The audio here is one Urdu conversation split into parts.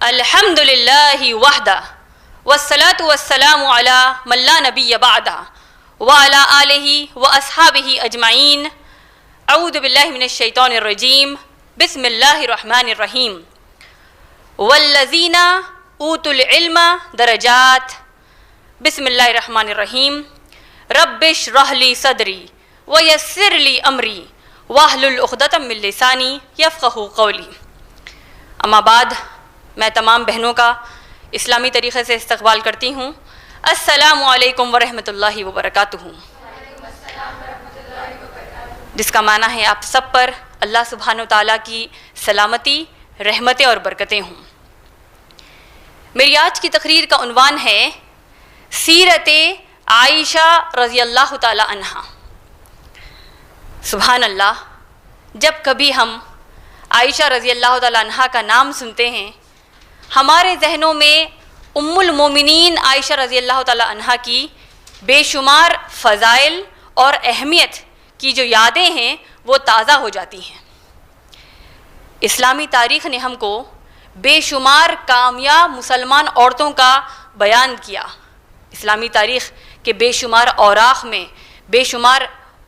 الحمد للہ وحدہ والصلاة والسلام علی من لا نبی بعدہ وعلی آلہ واصحابہ اجمعین. اعوذ باللہ من الشیطان الرجیم. بسم اللہ الرحمن الرحیم. والذین اوتوا العلم درجات. بسم اللہ الرحمن الرحیم. رب اشرح لی صدری ویسر لی امری واحلل عقدۃ من لسانی یفقہوا قولی. اما بعد، میں تمام بہنوں کا اسلامی طریقے سے استقبال کرتی ہوں. السلام علیکم ورحمۃ اللہ وبرکاتہ، جس کا معنی ہے آپ سب پر اللہ سبحانہ و تعالیٰ کی سلامتی، رحمتیں اور برکتیں ہوں. میری آج کی تقریر کا عنوان ہے سیرت عائشہ رضی اللہ تعالیٰ عنہا. سبحان اللہ، جب کبھی ہم عائشہ رضی اللہ تعالیٰ عنہا کا نام سنتے ہیں، ہمارے ذہنوں میں ام المومنین عائشہ رضی اللہ تعالیٰ عنہا کی بے شمار فضائل اور اہمیت کی جو یادیں ہیں وہ تازہ ہو جاتی ہیں. اسلامی تاریخ نے ہم کو بے شمار کامیاب مسلمان عورتوں کا بیان کیا. اسلامی تاریخ کے بے شمار اوراق میں، بے شمار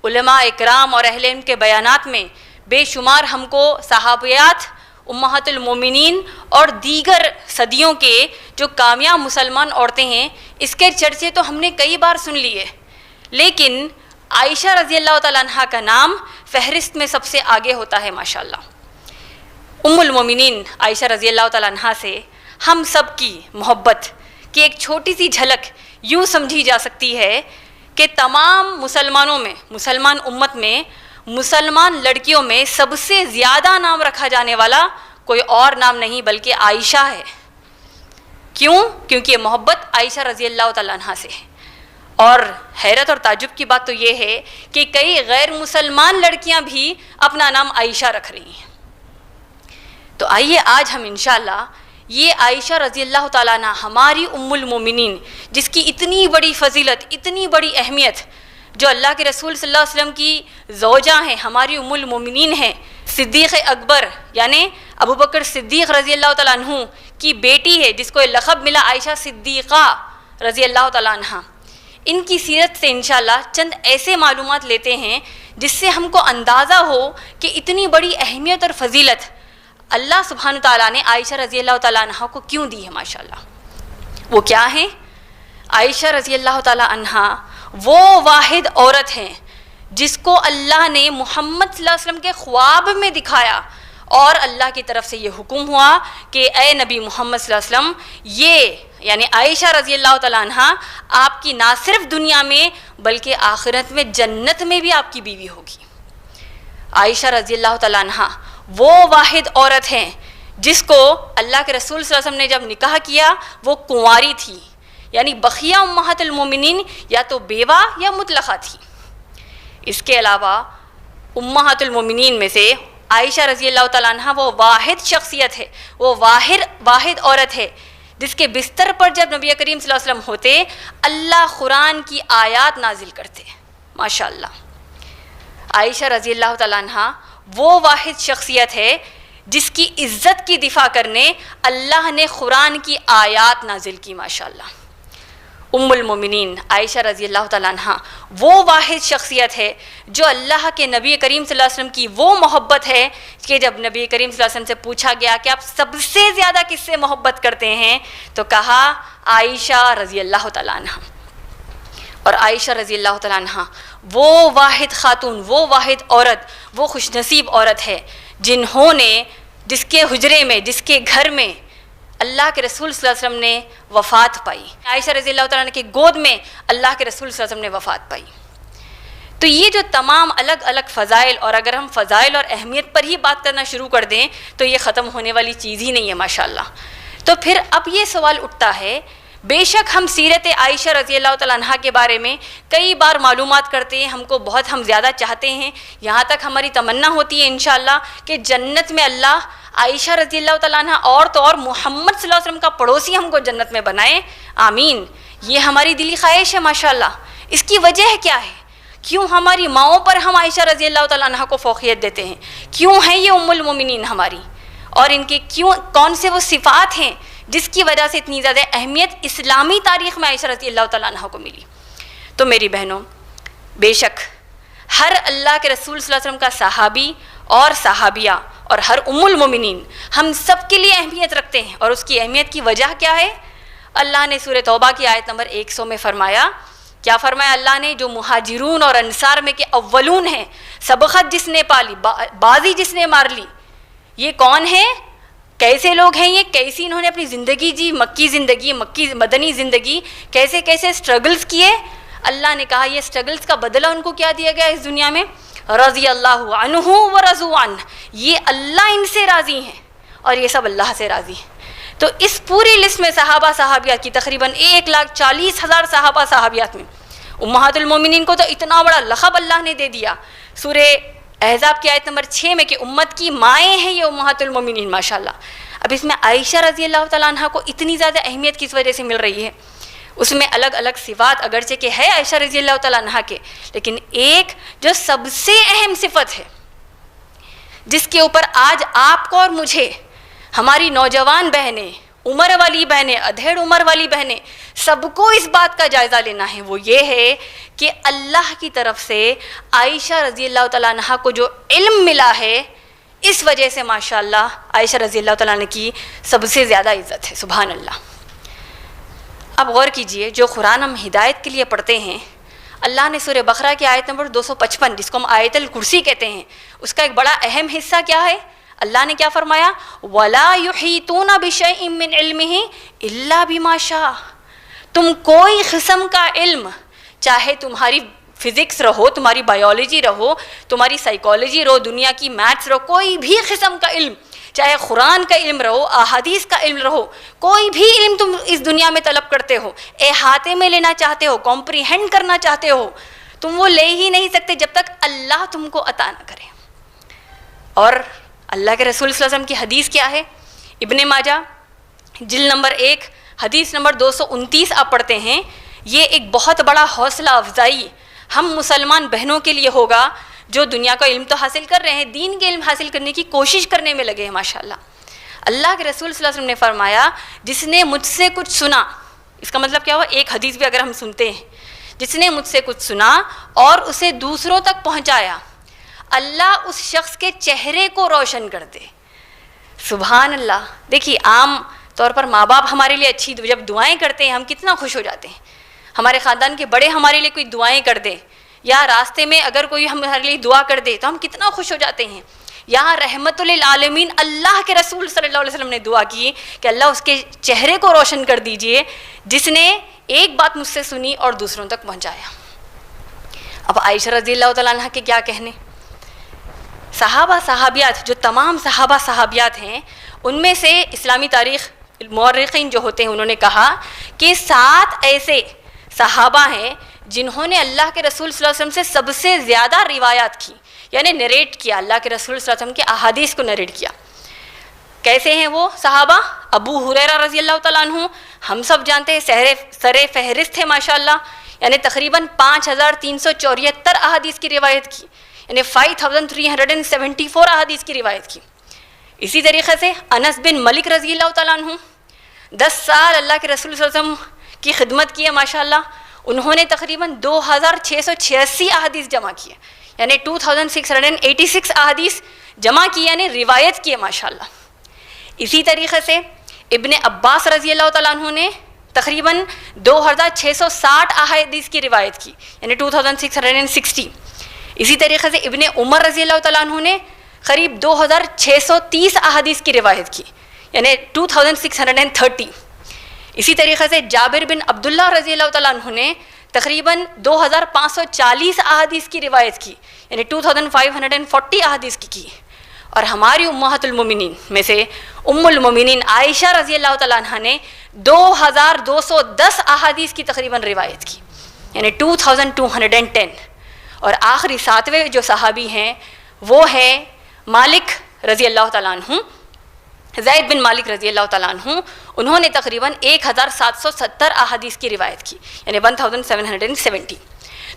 علماء اکرام اور اہل علم کے بیانات میں بے شمار ہم کو صحابیات، امہات المومنین اور دیگر صدیوں کے جو کامیاب مسلمان عورتیں ہیں، اس کے چرچے تو ہم نے کئی بار سن لیے، لیکن عائشہ رضی اللہ تعالیٰ عنہا کا نام فہرست میں سب سے آگے ہوتا ہے. ماشاءاللہ، ام المومنین عائشہ رضی اللہ تعالیٰ عنہا سے ہم سب کی محبت کی ایک چھوٹی سی جھلک یوں سمجھی جا سکتی ہے کہ تمام مسلمانوں میں، مسلمان امت میں، مسلمان لڑکیوں میں سب سے زیادہ نام رکھا جانے والا کوئی اور نام نہیں بلکہ عائشہ ہے. کیوں؟ کیونکہ یہ محبت عائشہ رضی اللہ تعالیٰ عنہا سے ہے. اور حیرت اور تعجب کی بات تو یہ ہے کہ کئی غیر مسلمان لڑکیاں بھی اپنا نام عائشہ رکھ رہی ہیں. تو آئیے آج ہم انشاءاللہ یہ عائشہ رضی اللہ تعالیٰ عنہ، ہماری ام المومنین، جس کی اتنی بڑی فضیلت، اتنی بڑی اہمیت، جو اللہ کے رسول صلی اللہ علیہ وسلم کی زوجہ ہیں، ہماری ام المومنین ہیں، صدیق اکبر یعنی ابو بکر صدیق رضی اللہ تعالیٰ عنہ کی بیٹی ہے، جس کو یہ لقب ملا عائشہ صدیقہ رضی اللہ تعالیٰ عنہ. ان کی سیرت سے انشاءاللہ چند ایسے معلومات لیتے ہیں جس سے ہم کو اندازہ ہو کہ اتنی بڑی اہمیت اور فضیلت اللہ سبحانہ تعالیٰ نے عائشہ رضی اللہ تعالیٰ عنہ کو کیوں دی ہے. ماشاءاللہ، وہ کیا ہیں؟ عائشہ رضی اللہ تعالیٰ عنہ وہ واحد عورت ہیں جس کو اللہ نے محمد صلی اللہ علیہ وسلم کے خواب میں دکھایا اور اللہ کی طرف سے یہ حکم ہوا کہ اے نبی محمد صلی اللہ علیہ وسلم، یہ یعنی عائشہ رضی اللہ تعالیٰ عنہ آپ کی نہ صرف دنیا میں بلکہ آخرت میں، جنت میں بھی آپ کی بیوی ہوگی. عائشہ رضی اللہ تعالیٰ عنہ وہ واحد عورت ہیں جس کو اللہ کے رسول صلی اللہ علیہ وسلم نے جب نکاح کیا وہ کنواری تھی، یعنی بقیہ امہات المومنین یا تو بیوہ یا مطلقہ تھی. اس کے علاوہ امہات المومنین میں سے عائشہ رضی اللہ تعالیٰ عنہ وہ واحد شخصیت ہے، وہ واحد عورت ہے جس کے بستر پر جب نبی کریم صلی اللہ علیہ وسلم ہوتے، اللہ قرآن کی آیات نازل کرتے. ماشاءاللہ، عائشہ رضی اللہ تعالیٰ عنہ وہ واحد شخصیت ہے جس کی عزت کی دفاع کرنے اللہ نے قرآن کی آیات نازل کی. ماشاءاللہ، ام المومنین عائشہ رضی اللہ تعالیٰ عنہ وہ واحد شخصیت ہے جو اللہ کے نبی کریم صلی اللہ علیہ وسلم کی وہ محبت ہے کہ جب نبی کریم صلی اللہ علیہ وسلم سے پوچھا گیا کہ آپ سب سے زیادہ کس سے محبت کرتے ہیں تو کہا عائشہ رضی اللہ تعالیٰ عنہ. اور عائشہ رضی اللہ تعالیٰ عنہ وہ واحد خاتون، وہ واحد عورت، وہ خوش نصیب عورت ہے جنہوں نے، جس کے حجرے میں، جس کے گھر میں اللہ کے رسول صلی اللہ علیہ وسلم نے وفات پائی. عائشہ رضی اللہ تعالیٰ عنہ کی گود میں اللہ کے رسول صلی اللہ علیہ وسلم نے وفات پائی. تو یہ جو تمام الگ الگ فضائل، اور اگر ہم فضائل اور اہمیت پر ہی بات کرنا شروع کر دیں تو یہ ختم ہونے والی چیز ہی نہیں ہے. ماشاءاللہ، تو پھر اب یہ سوال اٹھتا ہے، بے شک ہم سیرت عائشہ رضی اللہ تعالیٰ عنہ کے بارے میں کئی بار معلومات کرتے ہیں، ہم کو بہت، ہم زیادہ چاہتے ہیں، یہاں تک ہماری تمنا ہوتی ہے انشاءاللہ کہ جنت میں اللہ عائشہ رضی اللہ تعالیٰ عنہ اور تو اور محمد صلی اللہ علیہ وسلم کا پڑوسی ہم کو جنت میں بنائے. آمین. یہ ہماری دلی خواہش ہے. ماشاءاللہ، اس کی وجہ کیا ہے؟ کیوں ہماری ماؤں پر ہم عائشہ رضی اللہ تعالیٰ عنہ کو فوقیت دیتے ہیں؟ کیوں ہیں یہ ام المومنین ہماری؟ اور ان کے کون سے وہ صفات ہیں جس کی وجہ سے اتنی زیادہ اہمیت اسلامی تاریخ میں عائشہ رضی اللہ تعالیٰ عنہ کو ملی. تو میری بہنوں، بے شک ہر اللہ کے رسول صلی اللہ علیہ وسلم کا صحابی اور صحابیہ اور ہر ام المومنین ہم سب کے لیے اہمیت رکھتے ہیں. اور اس کی اہمیت کی وجہ کیا ہے؟ اللہ نے سورہ توبہ کی آیت نمبر 100 میں فرمایا، کیا فرمایا اللہ نے؟ جو مہاجرون اور انصار میں کے اولون ہیں، سبقت جس نے پالی، بازی جس نے مار لی، یہ کون ہے؟ کیسے لوگ ہیں یہ؟ کیسی انہوں نے اپنی زندگی جی، مکی مدنی زندگی، کیسے کیسے سٹرگلز کیے. اللہ نے کہا یہ سٹرگلز کا بدلہ ان کو کیا دیا گیا اس دنیا میں؟ رضی اللہ عنہ ورضوا عنہ، یہ اللہ ان سے راضی ہیں اور یہ سب اللہ سے راضی ہیں. تو اس پوری لسٹ میں صحابہ صحابیات کی تقریباً 1,40,000 صحابہ صحابیات میں امہات المومنین کو تو اتنا بڑا لقب اللہ نے دے دیا سورہ احزاب کی آیت نمبر 6 میں کہ امت کی مائیں ہیں یہ امہات المومنین ماشاءاللہ. اب اس میں عائشہ رضی اللہ تعالیٰ عنہ کو اتنی زیادہ اہمیت کس وجہ سے مل رہی ہے؟ اس میں الگ الگ صفات اگرچہ کہ ہے عائشہ رضی اللہ تعالیٰ عنہ کے، لیکن ایک جو سب سے اہم صفت ہے جس کے اوپر آج آپ کو اور مجھے، ہماری نوجوان بہنیں، عمر والی بہنیں، ادھیڑ عمر والی بہنیں، سب کو اس بات کا جائزہ لینا ہے، وہ یہ ہے کہ اللہ کی طرف سے عائشہ رضی اللہ تعالیٰ عنہ کو جو علم ملا ہے، اس وجہ سے ماشاءاللہ عائشہ رضی اللہ تعالیٰ عنہ کی سب سے زیادہ عزت ہے. سبحان اللہ. اب غور کیجئے، جو قرآن ہم ہدایت کے لیے پڑھتے ہیں، اللہ نے سورہ بقرہ کی آیت نمبر 255 جس کو ہم آیت الکرسی کہتے ہیں، اس کا ایک بڑا اہم حصہ کیا ہے؟ اللہ نے کیا فرمایا؟ وَلَا يُحِيطُونَ بِشَيْءٍ مِّنْ عِلْمِهِ إِلَّا بِمَا شَاءَ. تم کوئی قسم کا علم، چاہے تمہاری فزکس رہو، تمہاری بایولوجی رہو، تمہاری سائیکالوجی رہو، دنیا کی میتھس رہو، کوئی بھی قسم کا علم، چاہے قرآن کا علم رہو، احادیث کا علم رہو، کوئی بھی علم تم اس دنیا میں طلب کرتے ہو، احاطے میں لینا چاہتے ہو، کمپریہینڈ کرنا چاہتے ہو، تم وہ لے ہی نہیں سکتے جب تک اللہ تم کو عطا نہ کرے. اور اللہ کے رسول صلی اللہ علیہ وسلم کی حدیث کیا ہے؟ ابن ماجہ جلد نمبر 1 حدیث نمبر 229 آپ پڑھتے ہیں. یہ ایک بہت بڑا حوصلہ افزائی ہم مسلمان بہنوں کے لیے ہوگا جو دنیا کا علم تو حاصل کر رہے ہیں، دین کے علم حاصل کرنے کی کوشش کرنے میں لگے ہیں ماشاءاللہ. اللہ کے رسول صلی اللہ علیہ وسلم نے فرمایا، جس نے مجھ سے کچھ سنا، اس کا مطلب کیا ہوا؟ ایک حدیث بھی اگر ہم سنتے ہیں، جس نے مجھ سے کچھ سنا اور اسے دوسروں تک پہنچایا، اللہ اس شخص کے چہرے کو روشن کر دے. سبحان اللہ. دیکھیے عام طور پر ماں باپ ہمارے لیے اچھی جب دعائیں کرتے ہیں ہم کتنا خوش ہو جاتے ہیں. ہمارے خاندان کے بڑے ہمارے لیے کوئی دعائیں کر دیں، یا راستے میں اگر کوئی ہمارے لیے دعا کر دے تو ہم کتنا خوش ہو جاتے ہیں. یہاں رحمت للعالمین اللہ کے رسول صلی اللہ علیہ وسلم نے دعا کی کہ اللہ اس کے چہرے کو روشن کر دیجئے جس نے ایک بات مجھ سے سنی اور دوسروں تک پہنچایا. اب عائشہ رضی اللہ تعالیٰ عنہ کے کیا کہنے. صحابہ صحابیات، جو تمام صحابہ صحابیات ہیں، ان میں سے اسلامی تاریخ مورخین جو ہوتے ہیں انہوں نے کہا کہ 7 ایسے صحابہ ہیں جنہوں نے اللہ کے رسول صلی اللہ علیہ وسلم سے سب سے زیادہ روایات کی، یعنی نریٹ کیا، اللہ کے رسول صلی اللہ علیہ وسلم کے احادیث کو نریٹ کیا. کیسے ہیں وہ صحابہ؟ ابو ہریرہ رضی اللہ تعالیٰ عنہ، ہم سب جانتے ہیں سر فہرست ہے ماشاءاللہ، یعنی تقریباً 5374 احادیث کی روایت کی، یعنی 5374 احادیث کی روایت کی. اسی طریقے سے انس بن ملک رضی اللہ تعالیٰ عنہ 10 سال اللہ کے رسول صلی اللہ علیہ وسلم کی خدمت کی ہے ماشاءاللہ، انہوں نے تقریباً 2686 احادیث جمع کی ہے، یعنی 2686 احادیث جمع کی، یعنی روایت کی ہے ماشاءاللہ. اسی طریقے سے ابن عباس رضی اللہ تعالیٰ عنہ نے تقریباً 2660 احادیث کی روایت کی، یعنی 2660. اسی طریقے سے ابن عمر رضی اللہ تعالیٰ عنہ نے قریب 2630 احادیث کی روایت کی، یعنی 2630. اسی طریقے سے جابر بن عبداللہ رضی اللہ تعالیٰ عنہ نے تقریباً 2540 احادیث کی روایت کی، یعنی 2540 احادیث کی. اور ہماری امہات المومنین میں سے ام المومنین عائشہ رضی اللہ تعالیٰ عنہ نے 2210 احادیث کی تقریباً روایت کی، یعنی 2210. اور آخری 7ویں جو صحابی ہیں وہ ہے مالک رضی اللہ تعالیٰ عنہ، زید بن مالک رضی اللہ تعالیٰ عنہ، انہوں نے تقریباً 1770 احادیث کی روایت کی، یعنی 1770.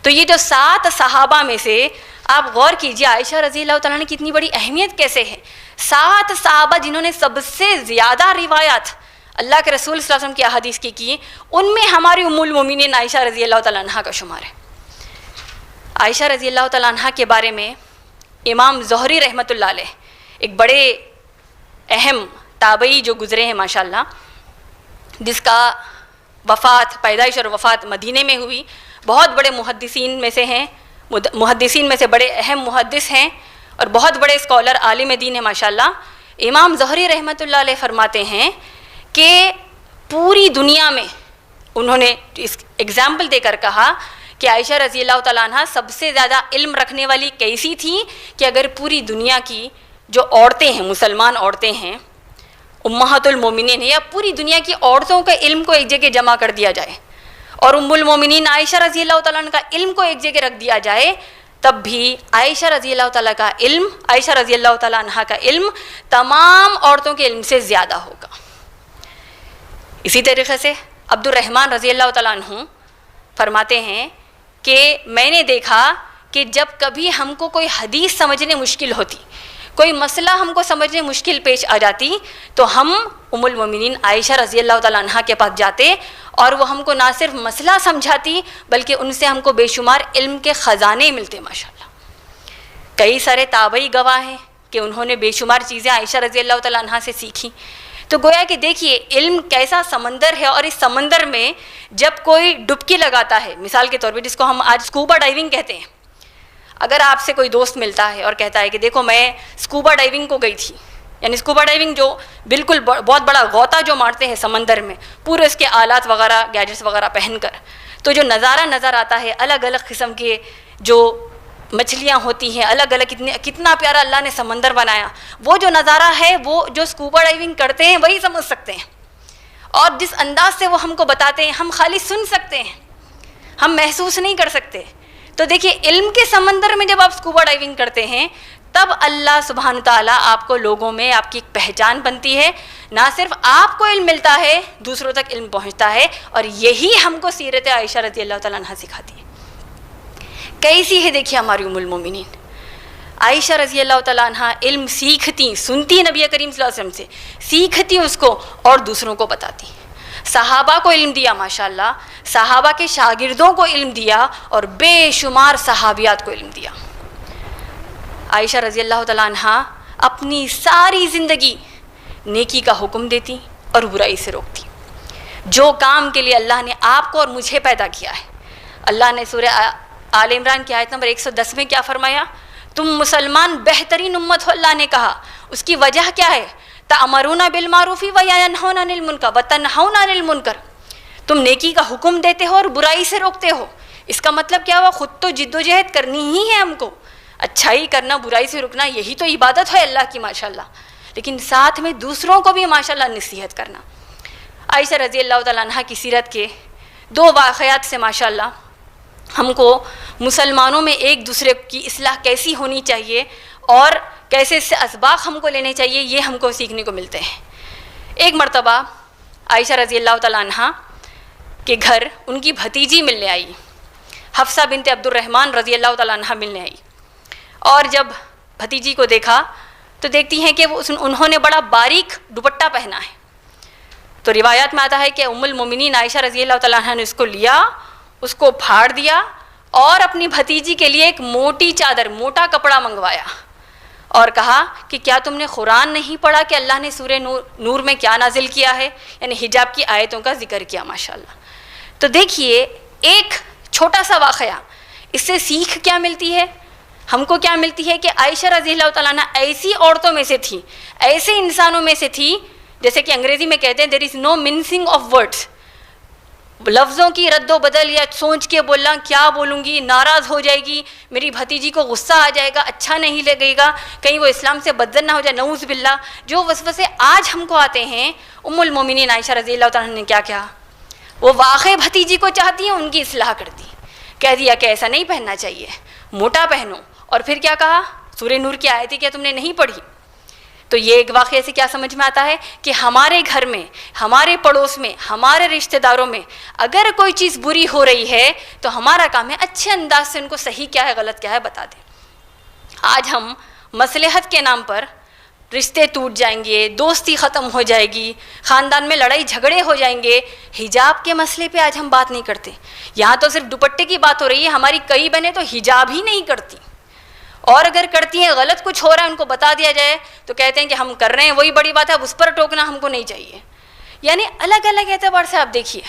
تو یہ جو 7 صحابہ میں سے آپ غور کیجیے عائشہ رضی اللہ تعالیٰ عنہ کی اتنی بڑی اہمیت کیسے ہے. 7 صحابہ جنہوں نے سب سے زیادہ روایات اللہ کے رسول صلی اللہ علیہ وسلم کی احادیث کی ان میں ہماری ام المومنین عائشہ رضی اللہ تعالیٰ عنہ کا شمار ہے. عائشہ رضی اللہ تعالیٰ عنہ کے بارے میں امام زہری رحمۃ اللہ علیہ ایک بڑے اہم تابعی جو گزرے ہیں ماشاءاللہ، جس کا پیدائش اور وفات مدینے میں ہوئی، بہت بڑے محدثین میں سے ہیں، محدثین میں سے بڑے اہم محدث ہیں اور بہت بڑے اسکالر عالم دین ہیں ماشاءاللہ. امام زہری رحمۃ اللہ علیہ فرماتے ہیں کہ پوری دنیا میں انہوں نے اس ایگزامپل دے کر کہا کہ عائشہ رضی اللہ تعالیٰ عنہ سب سے زیادہ علم رکھنے والی کیسی تھی کہ اگر پوری دنیا کی جو عورتیں ہیں، مسلمان عورتیں ہیں، امہات المومنین ہیں، یا پوری دنیا کی عورتوں کے علم کو ایک جگہ جمع کر دیا جائے اور ام المومنین عائشہ رضی اللہ تعالیٰ عنہ کا علم کو ایک جگہ رکھ دیا جائے، تب بھی عائشہ رضی اللہ تعالیٰ کا علم، عائشہ رضی اللہ تعالیٰ عنہ کا علم تمام عورتوں کے علم سے زیادہ ہوگا. اسی طریقے سے عبد الرحمن رضی اللہ تعالیٰ عنہ فرماتے ہیں کہ میں نے دیکھا کہ جب کبھی ہم کو کوئی حدیث سمجھنے مشکل ہوتی، کوئی مسئلہ ہم کو سمجھنے مشکل پیش آ جاتی، تو ہم ام المومنین عائشہ رضی اللہ تعالیٰ عنہ کے پاس جاتے اور وہ ہم کو نہ صرف مسئلہ سمجھاتی بلکہ ان سے ہم کو بے شمار علم کے خزانے ملتے ماشاءاللہ. کئی سارے تابعی گواہ ہیں کہ انہوں نے بے شمار چیزیں عائشہ رضی اللہ تعالیٰ عنہ سے سیکھی. تو گویا کہ دیکھیے علم کیسا سمندر ہے، اور اس سمندر میں جب کوئی ڈبکی لگاتا ہے، مثال کے طور پہ جس کو ہم آج اسکوبا ڈائیونگ کہتے ہیں، اگر آپ سے کوئی دوست ملتا ہے اور کہتا ہے کہ دیکھو میں اسکوبا ڈائیونگ کو گئی تھی، یعنی اسکوبا ڈائیونگ جو بالکل بہت بڑا غوطہ جو مارتے ہیں سمندر میں، پورے اس کے آلات وغیرہ گیجٹس وغیرہ پہن کر، تو جو نظارہ نظر آتا ہے، الگ الگ قسم کے جو مچھلیاں ہوتی ہیں، الگ الگ کتنا پیارا اللہ نے سمندر بنایا، وہ جو نظارہ ہے وہ جو اسکوبا ڈائیونگ کرتے ہیں وہی سمجھ سکتے ہیں. اور جس انداز سے وہ ہم کو بتاتے ہیں ہم خالی سن سکتے ہیں، ہم محسوس نہیں کر سکتے. تو دیکھیے علم کے سمندر میں جب آپ اسکوبا ڈائیونگ کرتے ہیں تب اللہ سبحانہ تعالیٰ آپ کو لوگوں میں آپ کی ایک پہچان بنتی ہے، نہ صرف آپ کو علم ملتا ہے دوسروں تک علم پہنچتا ہے. اور یہی ہم کو سیرت عائشہ رضی اللہ تعالیٰ عنہ سکھاتی ہے. کیسی ہے دیکھیے ہماری ام المومنین عائشہ رضی اللہ تعالیٰ عنہ، علم سیکھتی، سنتی نبی کریم صلی اللہ علیہ وسلم سے، سیکھتی اس کو اور دوسروں کو بتاتی. صحابہ کو علم دیا ماشاءاللہ، صحابہ کے شاگردوں کو علم دیا اور بے شمار صحابیات کو علم دیا. عائشہ رضی اللہ تعالیٰ عنہ اپنی ساری زندگی نیکی کا حکم دیتی اور برائی سے روکتی. جو کام کے لیے اللہ نے آپ کو اور مجھے پیدا کیا ہے، اللہ نے سورہ آل عمران کی آیت نمبر 110 میں کیا فرمایا؟ تم مسلمان بہترین امت ہو، اللہ نے کہا. اس کی وجہ کیا ہے؟ تأمرون بالمعروف وینہون عن المنکر وتنہون عن المنکر. تم نیکی کا حکم دیتے ہو اور برائی سے روکتے ہو. اس کا مطلب کیا ہوا؟ خود تو جد و جہد کرنی ہی ہے ہم کو، اچھائی کرنا، برائی سے رکنا، یہی تو عبادت ہے اللہ کی ماشاءاللہ. لیکن ساتھ میں دوسروں کو بھی ماشاءاللہ نصیحت کرنا. عائشہ رضی اللہ تعالیٰ عنہ کی سیرت کے 2 واقعات سے ماشاءاللہ ہم کو مسلمانوں میں ایک دوسرے کی اصلاح کیسی ہونی چاہیے اور کیسے اس سے اسباق ہم کو لینے چاہیے، یہ ہم کو سیکھنے کو ملتے ہیں. ایک مرتبہ عائشہ رضی اللہ تعالیٰ عنہ کے گھر ان کی بھتیجی ملنے آئی، حفصہ بنت عبد الرحمن رضی اللہ تعالیٰ عنہ ملنے آئی. اور جب بھتیجی کو دیکھا تو دیکھتی ہیں کہ انہوں نے بڑا باریک دوپٹہ پہنا ہے. تو روایات میں آتا ہے کہ ام المومنین عائشہ رضی اللہ تعالیٰ عنہ نے اس کو لیا، اس کو پھاڑ دیا اور اپنی بھتیجی کے لیے ایک موٹی چادر، موٹا کپڑا منگوایا اور کہا کہ کیا تم نے قرآن نہیں پڑھا کہ اللہ نے سورہ نور میں کیا نازل کیا ہے؟ یعنی حجاب کی آیتوں کا ذکر کیا ماشاءاللہ. تو دیکھیے ایک چھوٹا سا واقعہ، اس سے سیکھ کیا ملتی ہے ہم کو؟ کیا ملتی ہے کہ عائشہ رضی اللہ تعالیٰ عنہ ایسی عورتوں میں سے تھی، ایسے انسانوں میں سے تھی، جیسے کہ انگریزی میں کہتے ہیں there is no mincing of words. لفظوں کی رد و بدل یا سوچ کے بولنا، کیا بولوں گی، ناراض ہو جائے گی، میری بھتیجی کو غصہ آ جائے گا، اچھا نہیں لگے گا، کہیں وہ اسلام سے بدزن نہ ہو جائے، نعوذ باللہ. جو وسوسے آج ہم کو آتے ہیں، ام المومنین عائشہ رضی اللہ تعالیٰ نے کیا کیا؟ وہ واقع بھتیجی کو چاہتی ہیں، ان کی اصلاح کرتی، کہہ دیا کہ ایسا نہیں پہننا چاہیے، موٹا پہنو. اور پھر کیا کہا؟ سورہ نور کی آیت کیا تم نے نہیں پڑھی؟ تو یہ ایک واقعے سے کیا سمجھ میں آتا ہے کہ ہمارے گھر میں، ہمارے پڑوس میں، ہمارے رشتہ داروں میں اگر کوئی چیز بری ہو رہی ہے تو ہمارا کام ہے اچھے انداز سے ان کو صحیح کیا ہے غلط کیا ہے بتا دیں۔ آج ہم مصلحت کے نام پر رشتے ٹوٹ جائیں گے، دوستی ختم ہو جائے گی، خاندان میں لڑائی جھگڑے ہو جائیں گے، حجاب کے مسئلے پہ آج ہم بات نہیں کرتے۔ یہاں تو صرف دوپٹے کی بات ہو رہی ہے، ہماری کئی بہنیں تو حجاب ہی نہیں کرتی، اور اگر کرتی ہیں غلط کچھ ہو رہا ہے ان کو بتا دیا جائے تو کہتے ہیں کہ ہم کر رہے ہیں وہی بڑی بات ہے، اب اس پر ٹوکنا ہم کو نہیں چاہیے۔ یعنی الگ الگ اعتبار سے آپ دیکھیے،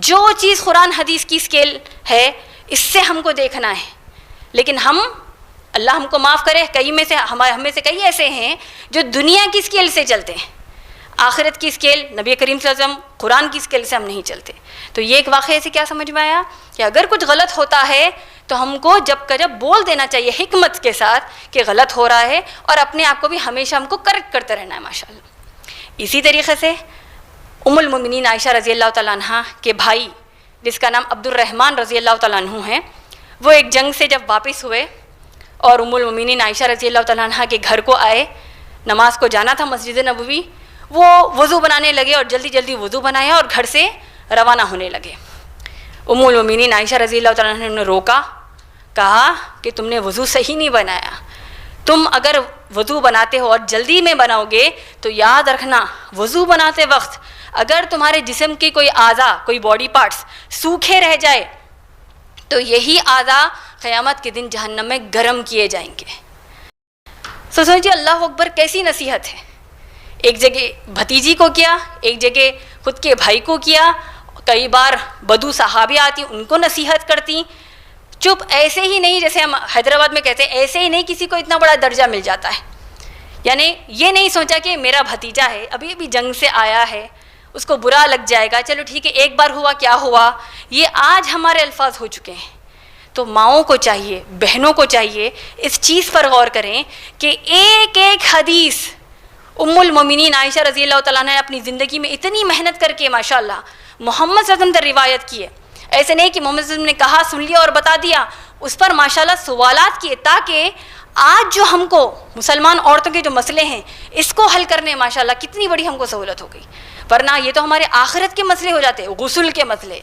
جو چیز قرآن حدیث کی اسکیل ہے اس سے ہم کو دیکھنا ہے، لیکن ہم، اللہ ہم کو معاف کرے، کئی میں سے ہم میں سے کئی ایسے ہیں جو دنیا کی اسکیل سے چلتے ہیں، آخرت کی اسکیل، نبی کریم صلی اللہ علیہ وسلم قرآن کی اسکیل سے ہم نہیں چلتے۔ تو یہ ایک واقعے سے کیا سمجھ میں آیا کہ اگر کچھ غلط ہوتا ہے تو ہم کو جب کا جب بول دینا چاہیے حکمت کے ساتھ کہ غلط ہو رہا ہے، اور اپنے آپ کو بھی ہمیشہ ہم کو کریکٹ کرتے رہنا ہے ماشاءاللہ۔ اسی طریقے سے ام المومنین عائشہ رضی اللہ تعالیٰ عنہ کے بھائی جس کا نام عبد الرحمن رضی اللہ تعالیٰ عنہ ہے، وہ ایک جنگ سے جب واپس ہوئے اور ام المومنین عائشہ رضی اللہ تعالیٰ عنہ کے گھر کو آئے، نماز کو جانا تھا مسجد نبوی، وہ وضو بنانے لگے اور جلدی جلدی وضو بنایا اور گھر سے روانہ ہونے لگے۔ ام المومنین عائشہ رضی اللہ تعالیٰ عنہ نے روکا، کہا کہ تم نے وضو صحیح نہیں بنایا، تم اگر وضو بناتے ہو اور جلدی میں بناؤ گے تو یاد رکھنا وضو بناتے وقت اگر تمہارے جسم کی کوئی اعضاء، کوئی باڈی پارٹس سوکھے رہ جائے تو یہی اعضاء قیامت کے دن جہنم میں گرم کیے جائیں گے۔ سوچیے اللہ اکبر، کیسی نصیحت ہے! ایک جگہ بھتیجی کو کیا، ایک جگہ خود کے بھائی کو کیا، کئی بار بدو صحابی آتی ان کو نصیحت کرتی، چپ ایسے ہی نہیں، جیسے ہم حیدرآباد میں کہتے ہیں ایسے ہی نہیں کسی کو اتنا بڑا درجہ مل جاتا ہے۔ یعنی یہ نہیں سوچا کہ میرا بھتیجا ہے، ابھی ابھی جنگ سے آیا ہے، اس کو برا لگ جائے گا، چلو ٹھیک ہے ایک بار ہوا کیا ہوا، یہ آج ہمارے الفاظ ہو چکے ہیں۔ تو ماؤں کو چاہیے، بہنوں کو چاہیے اس چیز پر غور کریں کہ ایک ایک حدیث ام المومنین عائشہ رضی اللہ تعالیٰ نے اپنی زندگی میں اتنی محنت کر کے ماشاءاللہ محمد صلی اللہ علیہ وسلم سے روایت کی ہے۔ ایسے نہیں کہ محمد صلی اللہ علیہ وسلم نے کہا سن لیا اور بتا دیا، اس پر ماشاءاللہ سوالات کیے تاکہ آج جو ہم کو مسلمان عورتوں کے جو مسئلے ہیں اس کو حل کرنے ماشاءاللہ کتنی بڑی ہم کو سہولت ہو گئی، ورنہ یہ تو ہمارے آخرت کے مسئلے ہو جاتے، غسل کے مسئلے،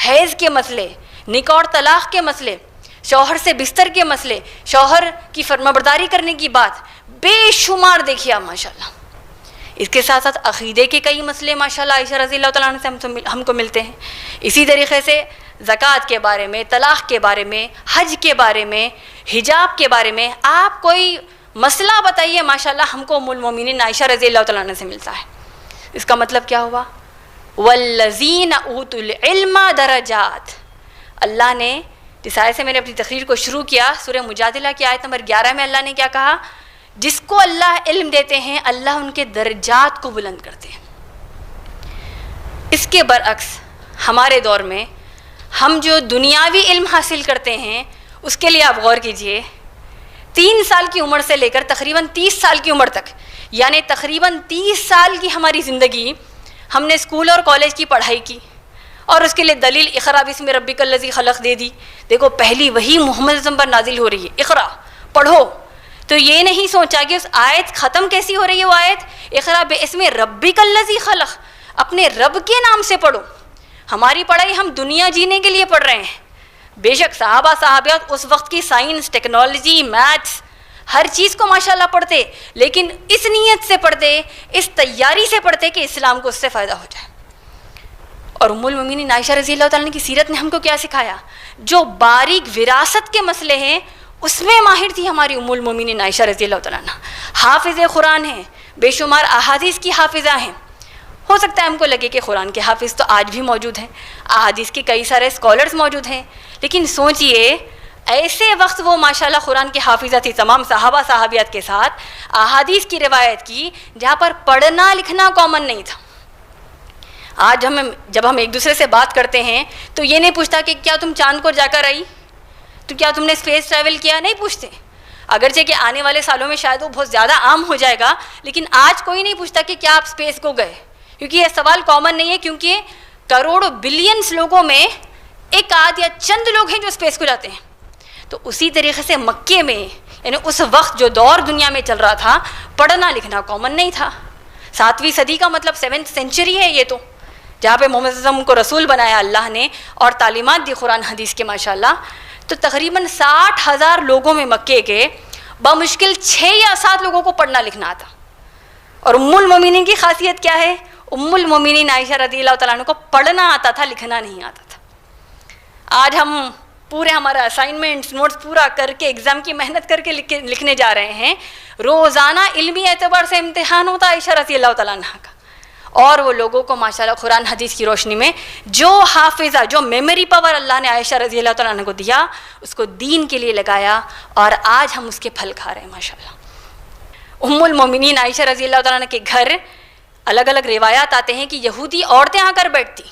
حیض کے مسئلے، نکاح اور طلاق کے مسئلے، شوہر سے بستر کے مسئلے، شوہر کی فرمانبرداری کرنے کی بات، بے شمار دیکھیے آپ ماشاءاللہ۔ اس کے ساتھ ساتھ عقیدے کے کئی مسئلے ماشاءاللہ عائشہ رضی اللہ تعالیٰ عنہ سے ہم کو ملتے ہیں۔ اسی طریقے سے زکوٰۃ کے بارے میں، طلاق کے بارے میں، حج کے بارے میں، حجاب کے بارے میں آپ کوئی مسئلہ بتائیے ماشاءاللہ ہم کو ام المومنین عائشہ رضی اللہ تعالیٰ عنہ سے ملتا ہے۔ اس کا مطلب کیا ہوا؟ والذین اوتوا العلم درجات۔ اللہ نے جس آیت سے میں نے اپنی تقریر کو شروع کیا، سورہ مجادلہ کی آیت نمبر 11 میں اللہ نے کیا کہا؟ جس کو اللہ علم دیتے ہیں اللہ ان کے درجات کو بلند کرتے ہیں۔ اس کے برعکس ہمارے دور میں ہم جو دنیاوی علم حاصل کرتے ہیں اس کے لیے آپ غور کیجئے، 3 سال کی عمر سے لے کر تقریباً 30 سال کی عمر تک، یعنی تقریباً 30 سال کی ہماری زندگی ہم نے اسکول اور کالج کی پڑھائی کی، اور اس کے لیے دلیل اقرا بسم ربک الذی خلق دے دی۔ دیکھو پہلی وہی محمد صلی اللہ علیہ وسلم پر نازل ہو رہی ہے، اقرا پڑھو، تو یہ نہیں سوچا کہ اس آیت ختم کیسی ہو رہی ہے، وہ آیت اقرا باسم ربک الذی خلق، اپنے رب کے نام سے پڑھو۔ ہماری پڑھائی ہم دنیا جینے کے لیے پڑھ رہے ہیں، بے شک صحابہ صحابیات اس وقت کی سائنس، ٹیکنالوجی، میتھس، ہر چیز کو ماشاءاللہ پڑھتے، لیکن اس نیت سے پڑھتے، اس تیاری سے پڑھتے کہ اسلام کو اس سے فائدہ ہو جائے۔ اور ام المومنین عائشہ رضی اللہ تعالیٰ کی سیرت نے ہم کو کیا سکھایا؟ جو باریک وراثت کے مسئلے ہیں اس میں ماہر تھی ہماری ام المومنین عائشہ رضی اللہ تعالیٰ عنہ۔ حافظ قرآن ہیں، بے شمار احادیث کی حافظہ ہیں۔ ہو سکتا ہے ہم کو لگے کہ قرآن کے حافظ تو آج بھی موجود ہیں، احادیث کے کئی سارے اسکالرز موجود ہیں، لیکن سوچئے ایسے وقت وہ ماشاءاللہ قرآن کی حافظہ تھی تمام صحابہ صحابیات کے ساتھ، احادیث کی روایت کی جہاں پر پڑھنا لکھنا کامن نہیں تھا۔ آج جب ہم ایک دوسرے سے بات کرتے ہیں تو یہ نہیں پوچھتا کہ کیا تم چاند کو جا کر آئی، تو کیا تم نے اسپیس ٹریول کیا، نہیں پوچھتے۔ اگرچہ کہ آنے والے سالوں میں شاید وہ بہت زیادہ عام ہو جائے گا، لیکن آج کوئی نہیں پوچھتا کہ کیا آپ اسپیس کو گئے، کیونکہ یہ سوال کامن نہیں ہے، کیونکہ کروڑوں بلینس لوگوں میں ایک آدھ یا چند لوگ ہیں جو اسپیس کو جاتے ہیں۔ تو اسی طریقے سے مکے میں یعنی اس وقت جو دور دنیا میں چل رہا تھا پڑھنا لکھنا کامن نہیں تھا. 7ویں صدی کا مطلب 7th سینچری ہے یہ تو, جہاں پہ محمد صلی اللہ علیہ وسلم کو رسول بنایا اللہ نے اور تعلیمات دی قرآن حدیث کے ماشاءاللہ. تو تقریباً 60,000 لوگوں میں مکے کے بمشکل 6 یا 7 لوگوں کو پڑھنا لکھنا آتا. اور ام المومنین کی خاصیت کیا ہے؟ ام المومنین عائشہ رضی اللہ تعالیٰ عنہ کو پڑھنا آتا تھا, لکھنا نہیں آتا تھا. آج ہم پورے ہمارا اسائنمنٹس نوٹس پورا کر کے ایگزام کی محنت کر کے لکھنے جا رہے ہیں. روزانہ علمی اعتبار سے امتحان ہوتا ہے عائشہ رضی اللہ تعالیٰ عنہ کا. اور وہ لوگوں کو ماشاءاللہ قرآن حدیث کی روشنی میں جو حافظہ, جو میموری پاور اللہ نے عائشہ رضی اللہ تعالیٰ عنہ کو دیا, اس کو دین کے لیے لگایا اور آج ہم اس کے پھل کھا رہے ہیں ماشاءاللہ. ام المومنین عائشہ رضی اللہ تعالیٰ عنہ کے گھر الگ الگ روایات آتے ہیں کہ یہودی عورتیں آ کر بیٹھتی,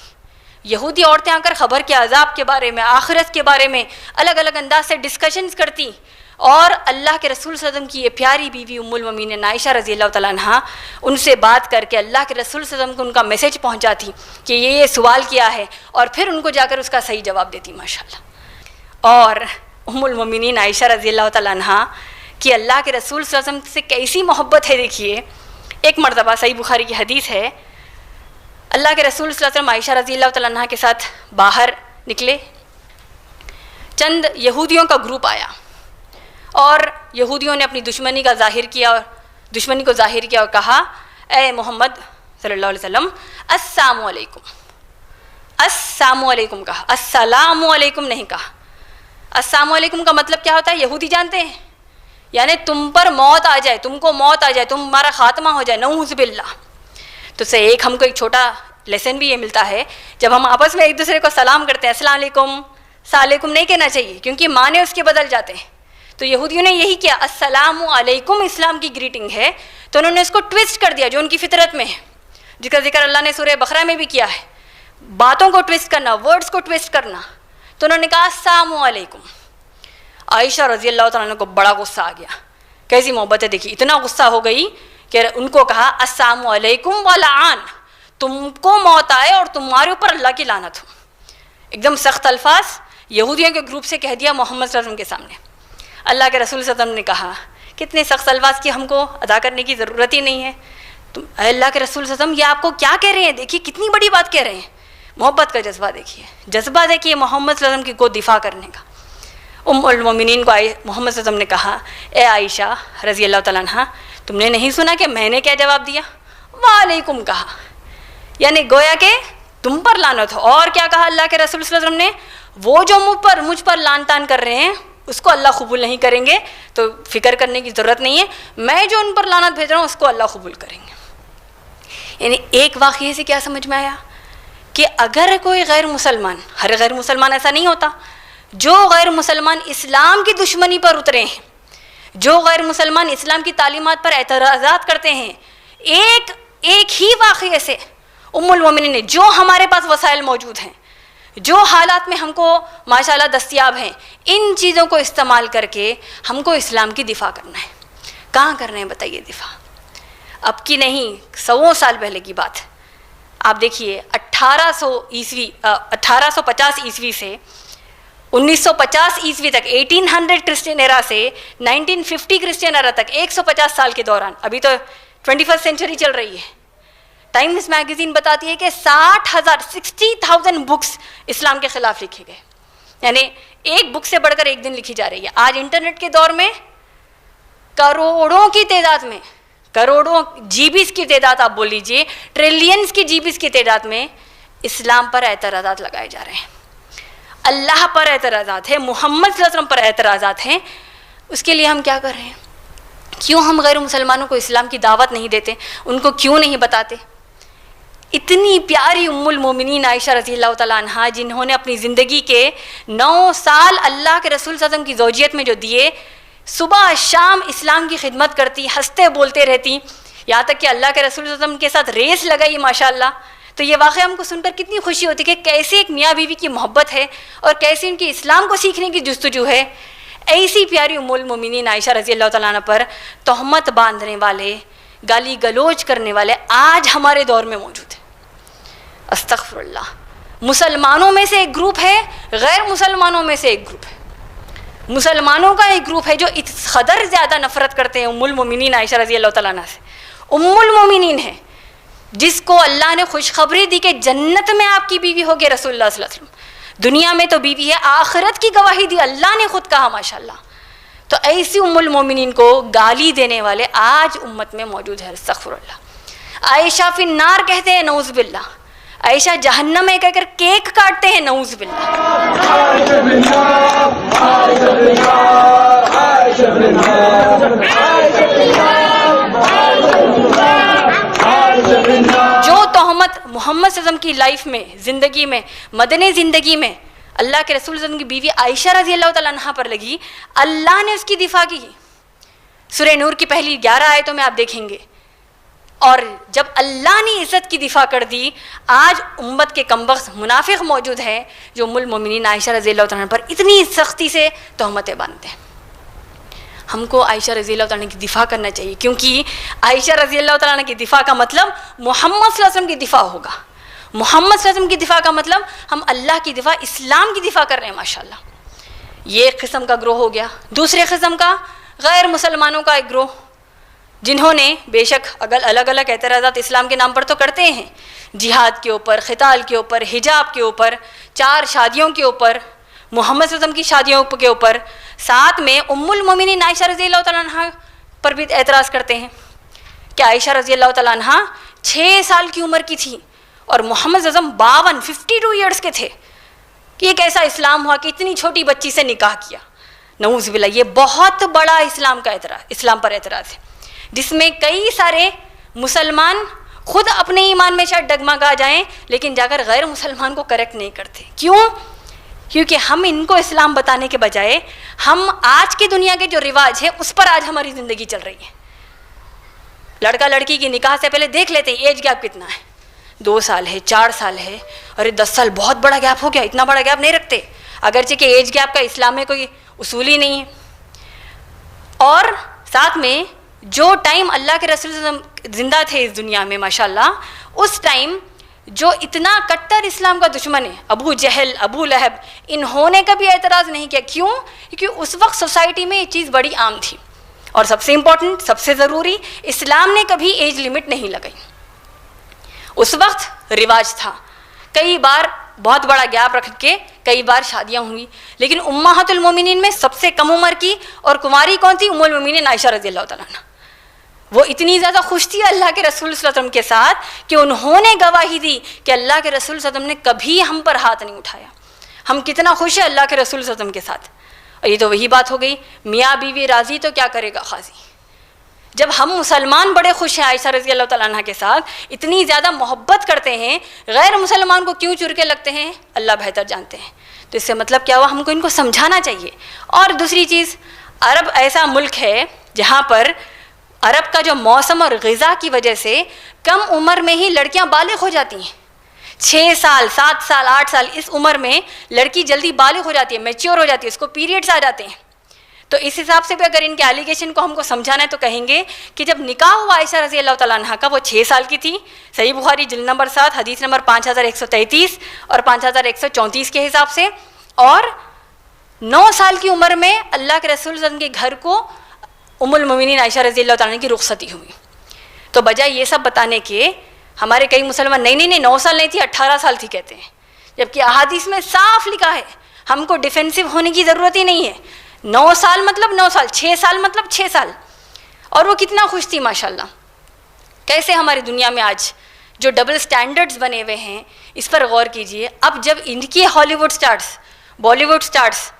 یہودی عورتیں آ کر خبر کے عذاب کے بارے میں, آخرت کے بارے میں الگ الگ انداز سے ڈسکشنز کرتی. اور اللہ کے رسول صلی اللہ علیہ وسلم کی یہ پیاری بیوی ام المومنین عائشہ رضی اللہ تعالیٰ عنہ ان سے بات کر کے اللہ کے رسول صلی اللہ علیہ وسلم کو ان کا میسیج پہنچاتی کہ یہ سوال کیا ہے, اور پھر ان کو جا کر اس کا صحیح جواب دیتی ماشاءاللہ. اور ام المومنین عائشہ رضی اللہ تعالیٰ عنہ کہ اللہ کے رسول صلی اللہ علیہ وسلم سے کیسی محبت ہے. دیکھیے ایک مرتبہ صحیح بخاری کی حدیث ہے, اللہ کے رسول صلی اللہ علیہ وسلم عائشہ رضی اللہ تعالیٰ عنہ کے ساتھ باہر نکلے. چند یہودیوں کا گروپ آیا اور یہودیوں نے اپنی دشمنی کا ظاہر کیا, اور دشمنی کو ظاہر کیا اور کہا اے محمد صلی اللہ علیہ وسلم السلام علیکم. السلام علیکم کہا, السلام علیکم نہیں کہا. السلام علیکم کا مطلب کیا ہوتا ہے یہودی جانتے ہیں, یعنی تم پر موت آ جائے, تم کو موت آ جائے, تمہارا خاتمہ ہو جائے, نعوذ باللہ. تو سے ہم کو ایک چھوٹا لیسن بھی یہ ملتا ہے, جب ہم آپس میں ایک دوسرے کو سلام کرتے ہیں السلام علیکم, السلام علیکم نہیں کہنا چاہیے کیونکہ معنی اس کے بدل جاتے ہیں. تو یہودیوں نے یہی کیا, السلام علیکم اسلام کی گریٹنگ ہے, تو انہوں نے اس کو ٹویسٹ کر دیا جو ان کی فطرت میں ہے, جس کا ذکر اللہ نے سورہ بقرہ میں بھی کیا ہے, باتوں کو ٹویسٹ کرنا, ورڈز کو ٹویسٹ کرنا. تو انہوں نے کہا السلام علیکم. عائشہ رضی اللہ تعالیٰ عنہ کو بڑا غصہ آ گیا. کیسی محبت ہے دیکھیے, اتنا غصہ ہو گئی کہ ان کو کہا السلام علیکم ولعان, تم کو موت آئے اور تمہارے اوپر اللہ کی لعنت ہو. ایک دم سخت الفاظ یہودیوں کے گروپ سے کہہ دیا محمد صلی اللہ علیہ وسلم کے سامنے. اللہ کے رسول صلی اللہ علیہ وسلم نے کہا کتنے سخت الفاظ کی ہم کو ادا کرنے کی ضرورت ہی نہیں ہے. تم اللہ کے رسول صلی اللہ علیہ وسلم یہ آپ کو کیا کہہ رہے ہیں, دیکھیے کتنی بڑی بات کہہ رہے ہیں. محبت کا جذبہ دیکھیے, جذبہ دیکھیے محمد صلی اللہ علیہ وسلم کی کو دفاع کرنے کا. ام المومنین کو محمد صلی اللہ علیہ وسلم نے کہا اے عائشہ رضی اللہ تعالیٰ عنہ, تم نے نہیں سنا کہ میں نے کیا جواب دیا؟ وعلیکم کہا, یعنی گویا کہ تم پر لعنت ہو. اور کیا کہا اللہ کے رسول صلی اللہ علیہ وسلم نے؟ وہ جو مجھ پر لعن تان کر رہے ہیں اس کو اللہ قبول نہیں کریں گے, تو فکر کرنے کی ضرورت نہیں ہے, میں جو ان پر لعنت بھیج رہا ہوں اس کو اللہ قبول کریں گے. یعنی ایک واقعے سے کیا سمجھ میں آیا کہ اگر کوئی غیر مسلمان, ہر غیر مسلمان ایسا نہیں ہوتا, جو غیر مسلمان اسلام کی دشمنی پر اترے ہیں, جو غیر مسلمان اسلام کی تعلیمات پر اعتراضات کرتے ہیں, ایک ہی واقعے سے ام المومنین نے, جو ہمارے پاس وسائل موجود ہیں, جو حالات میں ہم کو ماشاءاللہ دستیاب ہیں, ان چیزوں کو استعمال کر کے ہم کو اسلام کی دفاع کرنا ہے. کہاں کرنا ہے بتائیے دفاع؟ اب کی نہیں, 100 سال پہلے کی بات. آپ دیکھیے 1850 عیسوی سے 1950 عیسوی تک, 1800 کرسچین ایرا سے 1950 کرسچین ایرا تک, 150 سال کے دوران, ابھی تو 21 سینچری چل رہی ہے. ٹائمز میگزین بتاتی ہے کہ 60,000 بکس اسلام کے خلاف لکھے گئے, یعنی ایک بک سے بڑھ کر ایک دن لکھی جا رہی ہے. آج انٹرنیٹ کے دور میں کروڑوں کی تعداد میں, کروڑوں جی بیز کی تعداد آپ بول لیجئے, ٹریلینز کی جی بیز کی تعداد میں اسلام پر اعتراضات لگائے جا رہے ہیں, اللہ پر اعتراضات ہیں, محمد صلی اللہ علیہ وسلم پر اعتراضات ہیں. اس کے لیے ہم کیا کر رہے ہیں؟ کیوں ہم غیر مسلمانوں کو اسلام کی دعوت نہیں دیتے, ان کو کیوں نہیں بتاتے؟ اتنی پیاری ام المومنین عائشہ رضی اللہ تعالیٰ عنہا, جنہوں نے اپنی زندگی کے 9 سال اللہ کے رسول صلی اللہ علیہ وسلم کی زوجیت میں جو دیے, صبح شام اسلام کی خدمت کرتی, ہنستے بولتے رہتی, یہاں تک کہ اللہ کے رسول صلی اللہ علیہ وسلم کے ساتھ ریس لگائی ماشاءاللہ. تو یہ واقعہ ہم کو سن کر کتنی خوشی ہوتی کہ کیسے ایک میاں بیوی کی محبت ہے اور کیسے ان کی اسلام کو سیکھنے کی جستجو ہے. ایسی پیاری ام المومنین عائشہ رضی اللہ تعالیٰ عنہ پر تہمت باندھنے والے, گالی گلوچ کرنے والے آج ہمارے دور میں موجود ہیں. استغفر اللہ. مسلمانوں میں سے ایک گروپ ہے, غیر مسلمانوں میں سے ایک گروپ ہے. مسلمانوں کا ایک گروپ ہے جو اس بقدر زیادہ نفرت کرتے ہیں ام المومنین عائشہ رضی اللہ تعالیٰ عنہ سے. ام المومنین ہے جس کو اللہ نے خوشخبری دی کہ جنت میں آپ کی بیوی ہوگی رسول اللہ صلی اللہ علیہ وسلم. دنیا میں تو بیوی ہے, آخرت کی گواہی دی اللہ نے خود کہا ماشاءاللہ. تو ایسی ام المومنین کو گالی دینے والے آج امت میں موجود ہے. استغفر اللہ. عائشہ فی النار کہتے ہیں, نعوذ باللہ. عائشہ جہنم میں کہہ کر کیک کاٹتے ہیں, نعوذ باللہ. جو تہمت محمد صلی اللہ علیہ وسلم کی لائف میں, زندگی میں, مدنی زندگی میں اللہ کے رسول صلی اللہ علیہ وسلم کی بیوی عائشہ رضی اللہ تعالیٰ عنہا پر لگی, اللہ نے اس کی دفاع کی. سورہ نور کی پہلی 11 آیتوں میں آپ دیکھیں گے. اور جب اللہ نے عزت کی دفاع کر دی, آج امت کے کمبخت منافق موجود ہیں جو ام المومنین عائشہ رضی اللہ تعالیٰ عنہ پر اتنی سختی سے تہمتیں باندھتے ہیں. ہم کو عائشہ رضی اللہ تعالیٰ عنہ کی دفاع کرنا چاہیے, کیونکہ عائشہ رضی اللہ تعالیٰ عنہ کی دفاع کا مطلب محمد صلی اللہ علیہ وسلم کی دفاع ہوگا. محمد صلی اللہ علیہ وسلم کی دفاع کا مطلب ہم اللہ کی دفاع, اسلام کی دفاع کر رہے ہیں ماشاءاللہ. یہ ایک قسم کا گروہ ہو گیا. دوسرے قسم کا غیر مسلمانوں کا ایک گروہ, جنہوں نے بے شک الگ الگ اعتراضات اسلام کے نام پر تو کرتے ہیں, جہاد کے اوپر, قتال کے اوپر, حجاب کے اوپر, 4 شادیوں کے اوپر, محمد صلی اللہ علیہ وسلم کی شادیوں کے اوپر, ساتھ میں ام المومنین عائشہ رضی اللہ تعالیٰ عنہ پر بھی اعتراض کرتے ہیں کہ عائشہ رضی اللہ تعالیٰ عنہ 6 سال کی عمر کی تھی اور محمد صلی اللہ علیہ وسلم 52 ایئرس کے تھے. کہ یہ کیسا اسلام ہوا کہ اتنی چھوٹی بچی سے نکاح کیا؟ نعوذ باللہ. یہ بہت بڑا اسلام پر اعتراض ہے, جس میں کئی سارے مسلمان خود اپنے ایمان میں شاید ڈگمگا جائیں, لیکن جا کر غیر مسلمان کو کریکٹ نہیں کرتے. کیوں؟ کیونکہ ہم ان کو اسلام بتانے کے بجائے ہم آج کی دنیا کے جو رواج ہے اس پر آج ہماری زندگی چل رہی ہے. لڑکا لڑکی کی نکاح سے پہلے دیکھ لیتے ہیں ایج گیپ کتنا ہے, 2 سال ہے, 4 سال ہے, اور 10 سال بہت بڑا گیپ ہو گیا. اتنا بڑا گیپ نہیں رکھتے, اگرچہ کہ ایج گیپ کا اسلام میں کوئی اصول ہی نہیں ہے. اور ساتھ میں جو ٹائم اللہ کے رسول صلی اللہ علیہ وسلم زندہ تھے اس دنیا میں ماشاءاللہ, اس ٹائم جو اتنا کٹر اسلام کا دشمن ہے, ابو جہل, ابو لہب, انہوں نے کبھی اعتراض نہیں کیا. کیوں؟ کیونکہ اس وقت سوسائٹی میں یہ چیز بڑی عام تھی. اور سب سے امپورٹنٹ, سب سے ضروری, اسلام نے کبھی ایج لمٹ نہیں لگائی. اس وقت رواج تھا, کئی بار بہت بڑا گیپ رکھ کے کئی بار شادیاں ہوئی, لیکن امہات المومنین میں سب سے کم عمر کی اور کماری کون تھی؟ ام المومنین عائشہ رضی اللہ تعالیٰ عنہ. وہ اتنی زیادہ خوش تھی اللہ کے رسول صلی اللہ علیہ وسلم کے ساتھ کہ انہوں نے گواہی دی کہ اللہ کے رسول صلی اللہ علیہ وسلم نے کبھی ہم پر ہاتھ نہیں اٹھایا. ہم کتنا خوش ہیں اللہ کے رسول صلی اللہ علیہ وسلم کے ساتھ. اور یہ تو وہی بات ہو گئی, میاں بیوی راضی تو کیا کرے گا قاضی. جب ہم مسلمان بڑے خوش ہیں عائشہ رضی اللہ تعالیٰ عنہ کے ساتھ, اتنی زیادہ محبت کرتے ہیں, غیر مسلمان کو کیوں چرکے لگتے ہیں اللہ بہتر جانتے ہیں. تو اس سے مطلب کیا ہوا, ہم کو ان کو سمجھانا چاہیے. اور دوسری چیز, عرب ایسا ملک ہے جہاں پر عرب کا جو موسم اور غذا کی وجہ سے کم عمر میں ہی لڑکیاں بالغ ہو جاتی ہیں. 6 سال, 7 سال, 8 سال اس عمر میں لڑکی جلدی بالغ ہو جاتی ہے, میچور ہو جاتی ہے, اس کو پیریڈس آ جاتے ہیں. تو اس حساب سے بھی اگر ان کے ایلیگیشن کو ہم کو سمجھانا ہے تو کہیں گے کہ جب نکاح ہوا عائشہ رضی اللہ تعالیٰ عنہ کا, وہ 6 سال کی تھی. صحیح بخاری جلد نمبر 7 حدیث نمبر 5133 اور 5134 کے حساب سے. اور 9 سال کی عمر میں اللہ کے رسول صلی اللہ علیہ وسلم کے گھر کو ام المومنین عائشہ رضی اللہ تعالیٰ عنہ کی رخصتی ہوئی. تو بجائے یہ سب بتانے کے ہمارے کئی مسلمان نہیں 9 سال نہیں تھی 18 سال تھی کہتے ہیں, جبکہ احادیث میں صاف لکھا ہے ہم کو ڈیفینسو ہونے کی ضرورت ہی نہیں ہے. 9 سال مطلب 9 سال, 6 سال مطلب 6 سال. اور وہ کتنا خوش تھی ماشاءاللہ. کیسے ہماری دنیا میں آج جو ڈبل سٹینڈرڈز بنے ہوئے ہیں اس پر غور کیجئے. اب جب ان کی Hollywood stars, Bollywood stars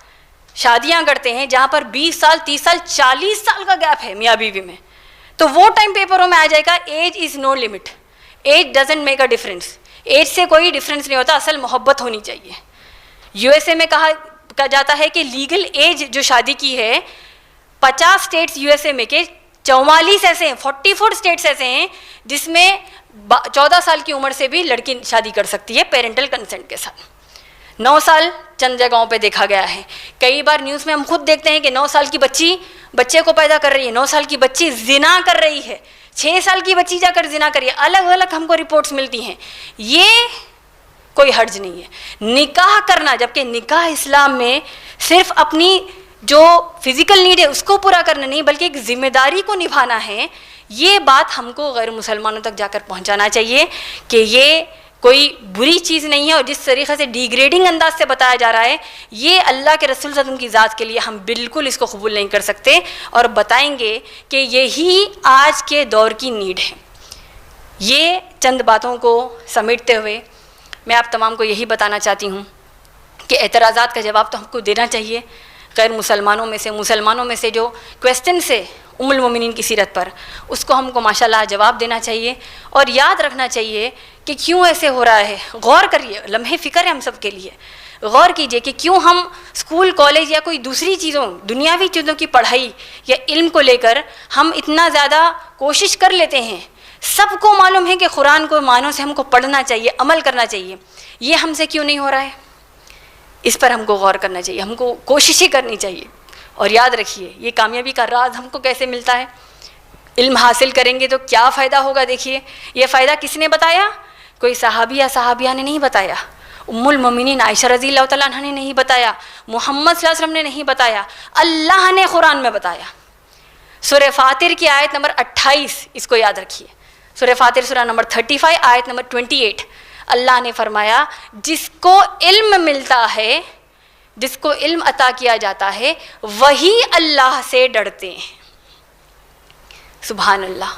شادیاں کرتے ہیں جہاں پر 20 سال, 30 سال, 40 سال کا گیپ ہے میاں بیوی میں, تو وہ ٹائم پیپروں میں آ جائے گا age is no limit, age doesn't make a difference. Age سے کوئی ڈفرینس نہیں ہوتا, اصل محبت ہونی چاہیے. USA میں کہا جاتا ہے کہ لیگل ایج جو شادی کی ہے 50 اسٹیٹس USA میں کے 44 ایسے ہیں, 44 اسٹیٹس ایسے ہیں جس میں 14 سال کی عمر سے بھی لڑکی شادی کر سکتی ہے پیرنٹل کنسنٹ کے ساتھ. 9 سال چند جگہوں پہ دیکھا گیا ہے. کئی بار نیوز میں ہم خود دیکھتے ہیں کہ 9 سال کی بچی بچے کو پیدا کر رہی ہے, 9 سال کی بچی زنا کر رہی ہے, 6 سال کی بچی جا کر زنا کر رہی ہے. الگ الگ ہم کو رپورٹس ملتی ہیں. یہ کوئی حرج نہیں ہے نکاح کرنا, جبکہ نکاح اسلام میں صرف اپنی جو فزیکل نیڈ ہے اس کو پورا کرنا نہیں بلکہ ایک ذمہ داری کو نبھانا ہے، یہ بات ہم کو غیر مسلمانوں تک جا کر پہنچانا چاہیے کہ یہ کوئی بری چیز نہیں ہے، اور جس طریقے سے ڈیگریڈنگ انداز سے بتایا جا رہا ہے یہ اللہ کے رسول صلی اللہ علیہ وسلم کی ذات کے لیے ہم بالکل اس کو قبول نہیں کر سکتے، اور بتائیں گے کہ یہی آج کے دور کی نیڈ ہے۔ یہ چند باتوں کو سمیٹتے ہوئے میں آپ تمام کو یہی بتانا چاہتی ہوں کہ اعتراضات کا جواب تو ہم کو دینا چاہیے۔ غیر مسلمانوں میں سے جو کویسچن سے ام المومنین کی سیرت پر، اس کو ہم کو ماشاءاللہ جواب دینا چاہیے، اور یاد رکھنا چاہیے کہ کیوں ایسے ہو رہا ہے۔ غور کریے، لمحے فکر ہے ہم سب کے لیے، غور کیجئے کہ کیوں ہم اسکول کالج یا کوئی دوسری چیزوں دنیاوی چیزوں کی پڑھائی یا علم کو لے کر ہم اتنا زیادہ کوشش کر لیتے ہیں۔ سب کو معلوم ہے کہ قرآن کو معنوں سے ہم کو پڑھنا چاہیے، عمل کرنا چاہیے، یہ ہم سے کیوں نہیں ہو رہا ہے؟ اس پر ہم کو غور کرنا چاہیے، ہم کو کوششیں کرنی چاہیے۔ اور یاد رکھیے یہ کامیابی کا راز ہم کو کیسے ملتا ہے؟ علم حاصل کریں گے تو کیا فائدہ ہوگا؟ دیکھیے یہ فائدہ کس نے بتایا؟ کوئی صحابی یا صحابیہ نے نہیں بتایا، ام المومنین عائشہ رضی اللہ تعالیٰ عنہ نے نہیں بتایا، محمد صلی اللہ علیہ وسلم نے نہیں بتایا، اللہ نے قرآن میں بتایا۔ سورہ فاطر کی آیت نمبر 28 اس کو یاد رکھیے، سورہ فاطر سورہ نمبر 35 آیت نمبر 28، اللہ نے فرمایا جس کو علم ملتا ہے، جس کو علم عطا کیا جاتا ہے وہی اللہ سے ڈرتے ہیں۔ سبحان اللہ،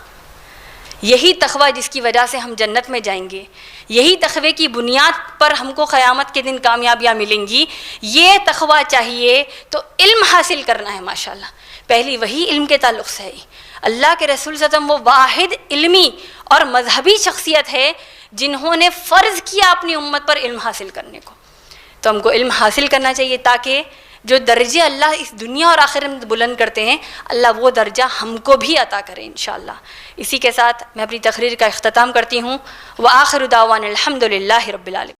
یہی تقویٰ جس کی وجہ سے ہم جنت میں جائیں گے، یہی تقوی کی بنیاد پر ہم کو قیامت کے دن کامیابیاں ملیں گی۔ یہ تقویٰ چاہیے تو علم حاصل کرنا ہے۔ ماشاءاللہ پہلی وہی علم کے تعلق سے ہے۔ اللہ کے رسول صلی اللہ علیہ وسلم وہ واحد علمی اور مذہبی شخصیت ہے جنہوں نے فرض کیا اپنی امت پر علم حاصل کرنے کو، تو ہم کو علم حاصل کرنا چاہیے تاکہ جو درجے اللہ اس دنیا اور آخرت میں بلند کرتے ہیں اللہ وہ درجہ ہم کو بھی عطا کرے انشاءاللہ۔ اسی کے ساتھ میں اپنی تقریر کا اختتام کرتی ہوں۔ وآخر دعوانا الحمد للہ رب العالمین۔